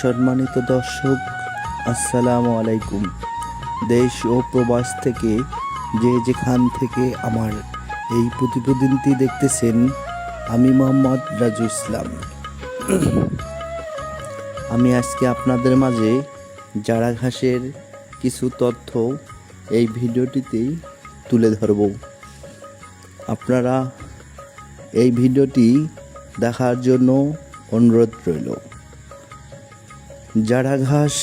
সম্মানিত দর্শক, আসসালামু আলাইকুম। দেশ ও প্রবাস থেকে যে যেখান থেকে আমার এই প্রতিবেদনটি দেখতেছেন, আমি মোহাম্মদ রাজু ইসলাম। আমি আজকে আপনাদের মাঝে জারা ঘাসের কিছু তথ্য এই ভিডিওটিতেই তুলে ধরব। আপনারা এই ভিডিওটি দেখার জন্য অনুরোধ রইল। জারা ঘাস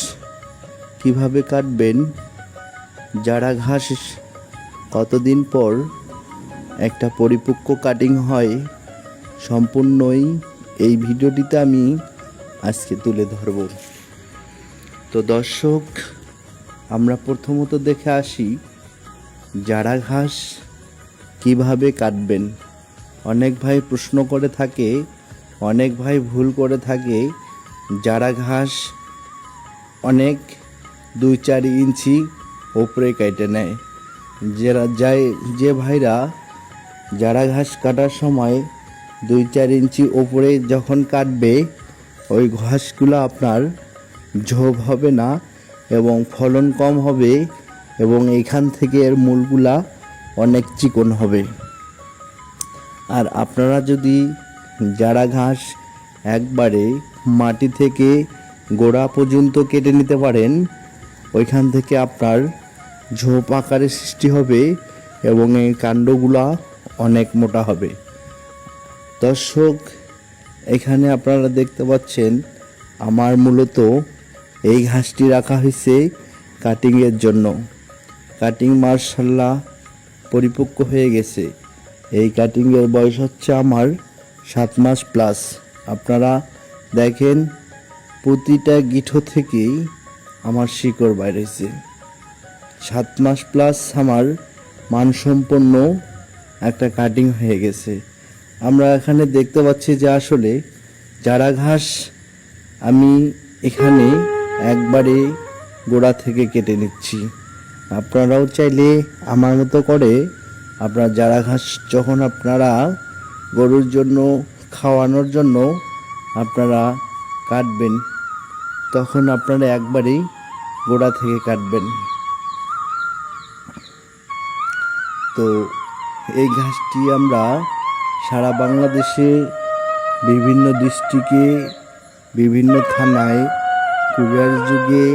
কিভাবে কাটবেন, জারা ঘাস কতদিন পর একটা পরিপক্ক কাটিং হয়, সম্পূর্ণই এই ভিডিওটিতে আমি আজকে তুলে ধরব। তো দর্শক, আমরা প্রথমত দেখে আসি জারা ঘাস কিভাবে কাটবেন। অনেক ভাই প্রশ্ন করে থাকে, অনেক ভাই ভুল করে থাকে। জারা ঘাস অনেক 2-4 ইঞ্চি ওপরে কেটে নেয়। যে ভাইরা জারা ঘাস কাটার সময় 2-4 ইঞ্চি ওপরে যখন কাটবে, ওই ঘাসগুলো আপনার ঝোপ হবে না এবং ফলন কম হবে, এবং এইখান থেকে এর মূলগুলা অনেক চিকন হবে। আর আপনারা যদি জারা ঘাস একবারে মাটি থেকে গোড়া পর্যন্ত কেটে নিতে পারেন, ওইখান থেকে আপনার ঝোপ আকারের সৃষ্টি হবে এবং এই কাণ্ডগুলা অনেক মোটা হবে। দর্শক, এখানে আপনারা দেখতে পাচ্ছেন আমার মূলত এই ঘাসটি রাখা হয়েছে কাটিংয়ের জন্য। কাটিং মাশাআল্লাহ পরিপক্ক হয়ে গেছে। এই কাটিংয়ের বয়স হচ্ছে আমার 7 মাস প্লাস। আপনারা দেখেন, প্রতিটা গিঠো থেকেই আমার শিকড় বাইরেছে। 7 মাস প্লাস আমার মানসম্পন্ন একটা কাটিং হয়ে গেছে। আমরা এখানে দেখতে পাচ্ছি যে আসলে জারা ঘাস আমি এখানে একবারে গোড়া থেকে কেটে নিচ্ছি। আপনারাও চাইলে আমার মতো করে আপনার জারা ঘাস যখন আপনারা গরুর জন্য খাওয়ানোর জন্য আপনারা কাটবেন, তখন আপনারা একবারেই গোড়া থেকে কাটবেন। তো এই ঘাসটি আমরা সারা বাংলাদেশে বিভিন্ন ডিস্ট্রিক্টে, বিভিন্ন থানায় কুরিয়ার যুগে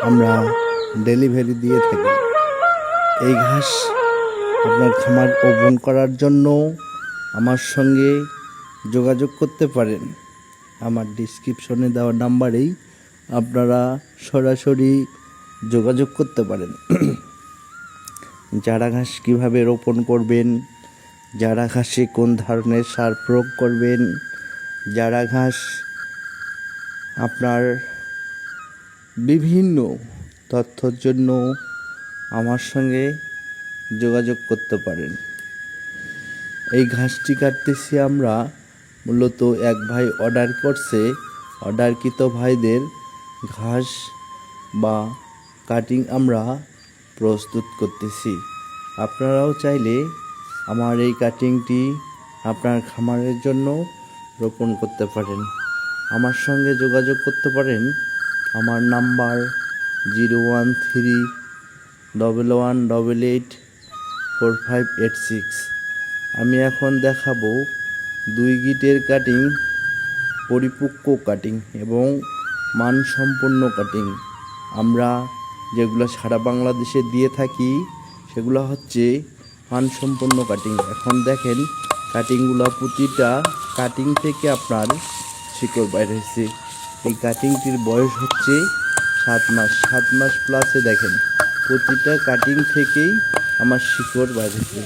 আমরা ডেলিভারি দিয়ে থাকি। এই ঘাস আপনার খামার ওপেন করার জন্য আমার সঙ্গে যোগাযোগ করতে পারেন। আমার ডিসক্রিপশনে দেওয়া নাম্বারেই আপনারা সরাসরি যোগাযোগ করতে পারেন। জারা ঘাস কীভাবে রোপণ করবেন, জারা ঘাসে কোন ধরনের সার প্রয়োগ করবেন, জারা ঘাস আপনার বিভিন্ন তথ্যর জন্য আমার সঙ্গে যোগাযোগ করতে পারেন। এই ঘাসটি কাটতেছি আমরা মূলত এক ভাই অর্ডার করছে। অর্ডারকৃত ভাইদের ঘাস বা কাটিং আমরা প্রস্তুত করতেছি। আপনারাও চাইলে আমার এই কাটিংটি আপনার খামারের জন্য রোপণ করতে পারেন। আমার সঙ্গে যোগাযোগ করতে পারেন। আমার নাম্বার 01311884586। আমি এখন দেখাবো 2 গিটের কাটিং, পরিপক্ক কাটিং এবং মানসম্পন্ন কাটিং। আমরা যেগুলো সারা বাংলাদেশে দিয়ে থাকি সেগুলো হচ্ছে মানসম্পন্ন কাটিং। এখন দেখেন কাটিংগুলো, প্রতিটা কাটিং থেকে আপনার শিকড় বাইর হয়েছে। এই কাটিংটির বয়স হচ্ছে 7 মাস। 7 মাস প্লাসে দেখেন প্রতিটা কাটিং থেকেই আমার শিকড় বাইর হয়েছে।